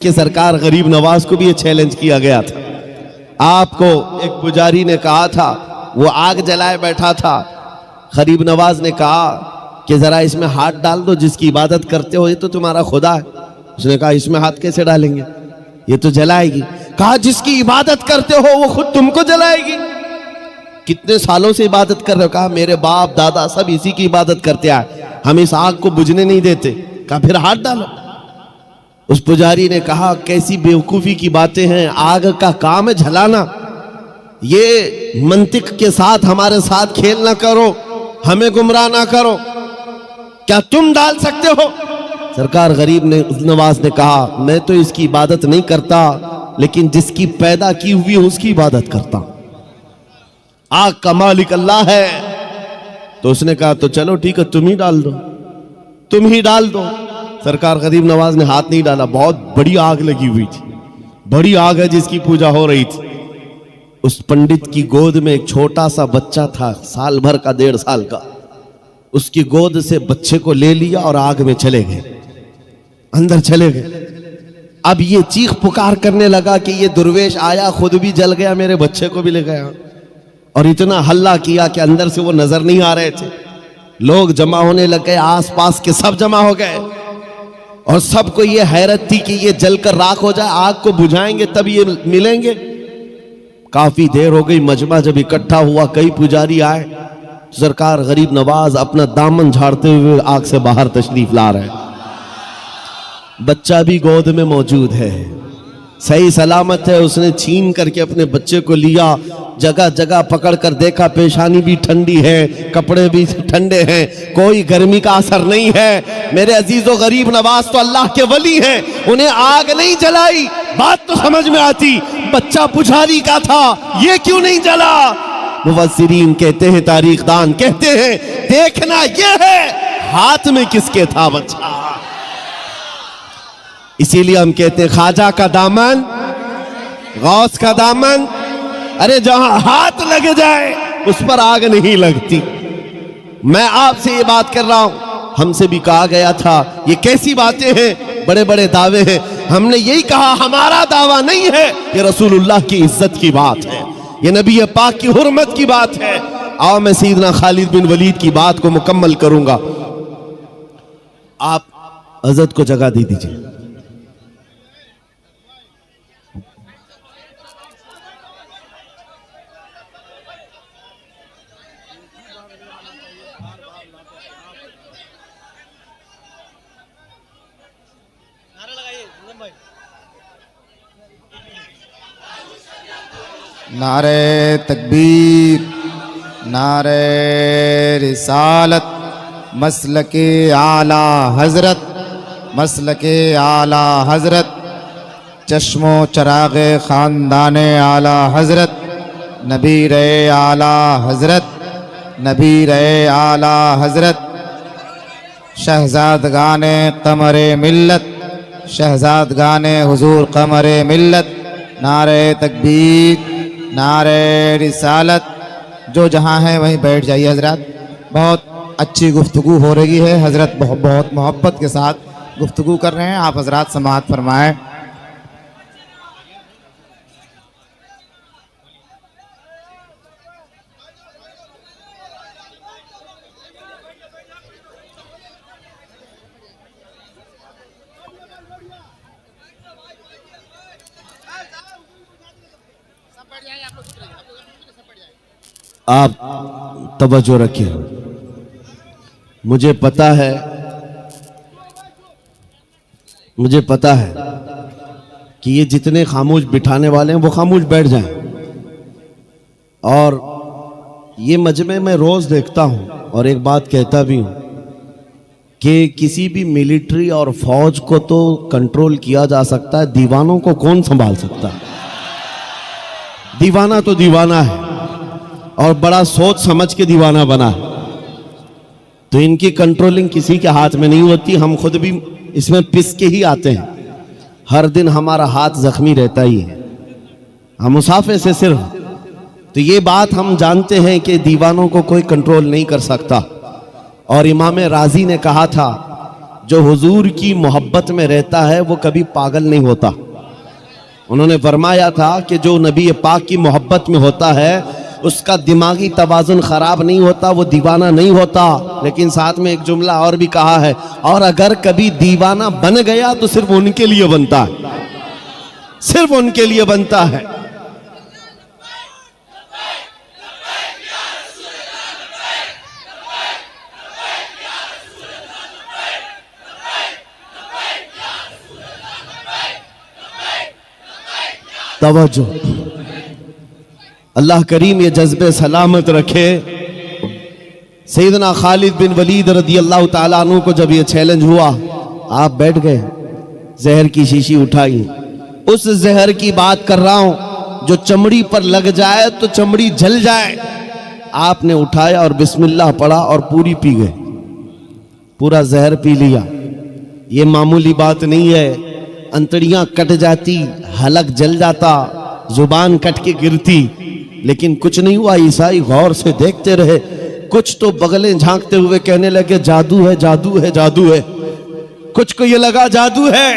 कि सरकार गरीब नवाज को भी ये चैलेंज किया गया था। आपको एक पुजारी ने कहा था, वो आग जलाए बैठा था, गरीब नवाज ने कहा कि जरा इसमें हाथ डाल दो, जिसकी इबादत करते हो ये तो तुम्हारा खुदा है। उसने कहा इसमें हाथ कैसे डालेंगे, ये तो जलाएगी। कहा जिसकी इबादत करते हो वो खुद तुमको जलाएगी। कितने सालों से इबादत कर रहे हो? कहा मेरे बाप दादा सब इसी की इबादत करते आए, हम इस आग को बुझने नहीं देते। कहा फिर हाथ डालो। उस पुजारी ने कहा कैसी बेवकूफी की बातें हैं, आग का काम है जलाना, ये मंतिक के साथ हमारे साथ खेल ना करो, हमें गुमराह ना करो, क्या तुम डाल सकते हो? सरकार गरीब नवाज ने कहा मैं तो इसकी इबादत नहीं करता, लेकिन जिसकी पैदा की हुई उसकी इबादत करता हूं। आग का मालिक अल्लाह है। तो उसने कहा तो चलो ठीक है, तुम ही डाल दो, तुम ही डाल दो। सरकार गरीब नवाज ने हाथ नहीं डाला। बहुत बड़ी आग लगी हुई थी, बड़ी आग है जिसकी पूजा हो रही थी। उस पंडित की गोद में एक छोटा सा बच्चा था, साल भर का, 1.5 साल का। उसकी गोद से बच्चे को ले लिया और आग में चले गए, अंदर चले गए। अब ये चीख पुकार करने लगा कि ये दुर्वेश आया, खुद भी जल गया, मेरे बच्चे को भी ले गया। और इतना हल्ला किया कि अंदर से वो नजर नहीं आ रहे थे। लोग जमा होने लग गए, आसपास के सब जमा हो गए और सबको ये हैरत थी कि ये जलकर राख हो जाए, आग को बुझाएंगे तब ये मिलेंगे। काफी देर हो गई, मजमा जब इकट्ठा हुआ, कई पुजारी आए। सरकार गरीब नवाज अपना दामन झाड़ते हुए आग से बाहर तशरीफ ला रहे हैं। बच्चा भी गोद में मौजूद है, सही सलामत है। उसने छीन करके अपने बच्चे को लिया, जगह जगह पकड़ कर देखा, पेशानी भी ठंडी है, कपड़े भी ठंडे हैं, कोई गर्मी का असर नहीं है। मेरे अजीजों, गरीब नवाज तो अल्लाह के वली हैं, उन्हें आग नहीं जलाई। बात तो समझ में आती, बच्चा पुजारी का था, ये क्यों नहीं जला? मुफस्सिरीन कहते हैं, तारीखदान कहते हैं, देखना यह है हाथ में किसके था बच्चा। इसीलिए हम कहते हैं ख्वाजा का दामन, गौस का दामन, अरे जहां हाथ लग जाए उस पर आग नहीं लगती। मैं आपसे ये बात कर रहा हूं, हमसे भी कहा गया था ये कैसी बातें हैं, बड़े बड़े दावे हैं। हमने यही कहा हमारा दावा नहीं है, ये रसूलुल्लाह की इज्जत की बात है, ये नबी पाक की हुर्मत की बात है। आओ मैं सैयदना खालिद बिन वलीद की बात को मुकम्मल करूंगा। आप हज़रत को जगह दे दीजिए। नारे तकबीर, नारे रिसालत, मसलके आला हजरत, मसलके आला हजरत, चश्मो चरागे ख़ानदाने आला हजरत, नबीर आला हजरत, नबीर आला हजरत, शहजादगाने कमरे मिल्लत, शहजादगाने हुजूर कमरे मिल्लत। नारे तकबीर, नारे रिसालत। जो जहाँ है वहीं बैठ जाइए हजरत, बहुत अच्छी गुफ्तगू हो रही है। हजरत बहुत मोहब्बत के साथ गुफ्तगू कर रहे हैं, आप हजरत समाअत फरमाएं। आप तवज्जो रखिए। मुझे पता है कि ये जितने खामोश बिठाने वाले हैं वो खामोश बैठ जाएं। और ये मजमे में रोज देखता हूं और एक बात कहता भी हूं कि किसी भी मिलिट्री और फौज को तो कंट्रोल किया जा सकता है, दीवानों को कौन संभाल सकता है? दीवाना तो दीवाना है और बड़ा सोच समझ के दीवाना बना है, तो इनकी कंट्रोलिंग किसी के हाथ में नहीं होती। हम खुद भी इसमें पिस के ही आते हैं, हर दिन हमारा हाथ जख्मी रहता ही है, हम मुसाफे से सिर्फ। तो ये बात हम जानते हैं कि दीवानों को कोई कंट्रोल नहीं कर सकता। और इमाम राजी ने कहा था जो हुजूर की मोहब्बत में रहता है वो कभी पागल नहीं होता। उन्होंने फरमाया था कि जो नबी पाक की मोहब्बत में होता है उसका दिमागी तवाजुन खराब नहीं होता, वो दीवाना नहीं होता। लेकिन साथ में एक जुमला और भी कहा है, और अगर कभी दीवाना बन गया तो सिर्फ उनके लिए बनता है, सिर्फ उनके लिए बनता है। तवज्जो, अल्लाह करीम ये जज्बे सलामत रखे। सैयदना खालिद बिन वलीद रदी अल्लाह ताला अन्हु को जब ये चैलेंज हुआ, आप बैठ गए, जहर की शीशी उठाई। उस जहर की बात कर रहा हूं जो चमड़ी पर लग जाए तो चमड़ी जल जाए। आपने उठाया और बिस्मिल्लाह पढ़ा और पूरी पी गए, पूरा जहर पी लिया। ये मामूली बात नहीं है, अंतड़ियां कट जाती, हलक जल जाता, जुबान कट के गिरती, लेकिन कुछ नहीं हुआ। ईसाई गौर से देखते रहे। कुछ तो बगलें झांकते हुए कहने लगे जादू है, जादू है, जादू है। कुछ को ये लगा जादू है।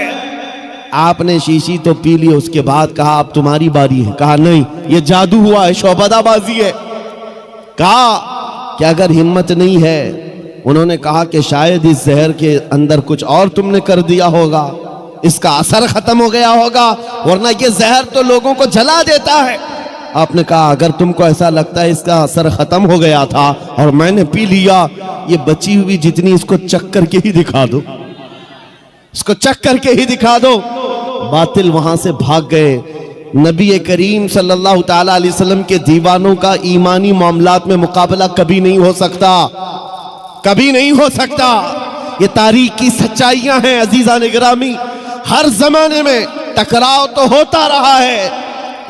आपने शीशी तो पी ली, उसके बाद कहा अब तुम्हारी बारी है। कहा नहीं, ये जादू हुआ है, शौबदाबाजी है। कहा कि अगर हिम्मत नहीं है, उन्होंने कहा कि शायद इस जहर के अंदर कुछ और तुमने कर दिया होगा, इसका असर खत्म हो गया होगा, वरना ये जहर तो लोगों को जला देता है। आपने कहा अगर तुमको ऐसा लगता है इसका असर खत्म हो गया था और मैंने पी लिया, ये बची हुई जितनी इसको चख करके ही दिखा दो, इसको चख करके ही दिखा दो। बातिल वहां से भाग गए। नबी करीम सल्लल्लाहु ताला अलैहि वसल्लम के दीवानों का ईमानी मामलात में मुकाबला कभी नहीं हो सकता, कभी नहीं हो सकता। ये तारीख की सच्चाइयां हैं अजीजा निगरामी। हर जमाने में टकराव तो होता रहा है।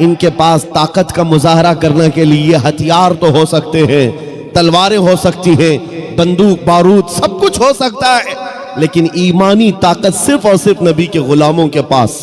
इनके पास ताकत का मुजाहरा करने के लिए हथियार तो हो सकते हैं, तलवारें हो सकती हैं, बंदूक बारूद सब कुछ हो सकता है, लेकिन ईमानी ताकत सिर्फ और सिर्फ नबी के गुलामों के पास।